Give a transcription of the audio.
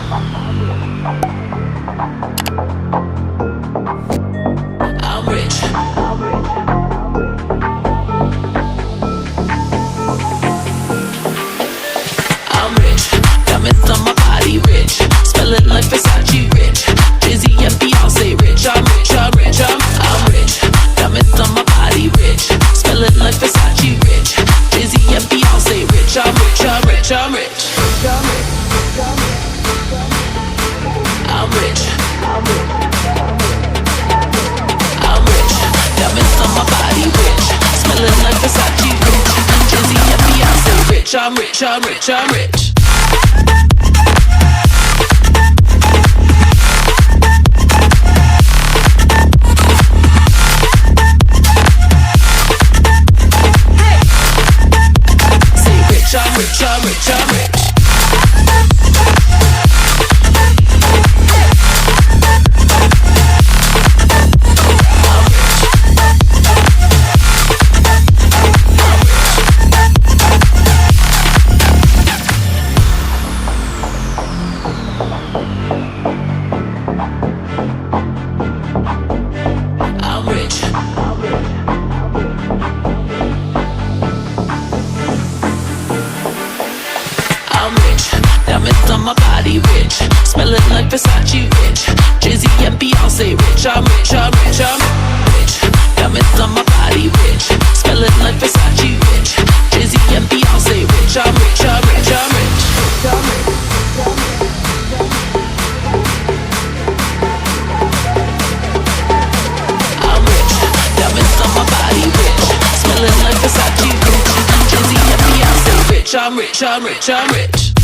I'm rich. I'm rich. Diamonds on my body rich. Smelling like Versace rich. Jay-Z and Beyonce rich. I'm rich, I'm rich, I'm rich. Diamonds on my body rich. Smelling like Versace rich. Jay-Z and Beyonce rich. I'm rich, I'm rich, I'm rich. I'm rich. I'm rich. Diamonds on my body rich. Smelling like Versace rich. Jay-Z and Beyonce rich. I'm rich, I'm rich, I'm rich. I'm rich, I'm rich, I'm rich. I'm rich. I'm rich. Diamonds on my body rich. Smelling like Versace rich. Jay-Z and Beyonce rich. I'm rich, I'm rich, I'm rich. Diamonds on my body rich. Smelling like Versace rich. Jay-Z and Beyonce rich. I'm rich, I'm rich, I'm rich. I'm rich. Diamonds on my body rich. Smelling like Versace rich. Jay-Z and Beyonce rich. I'm rich, I'm rich, I'm rich.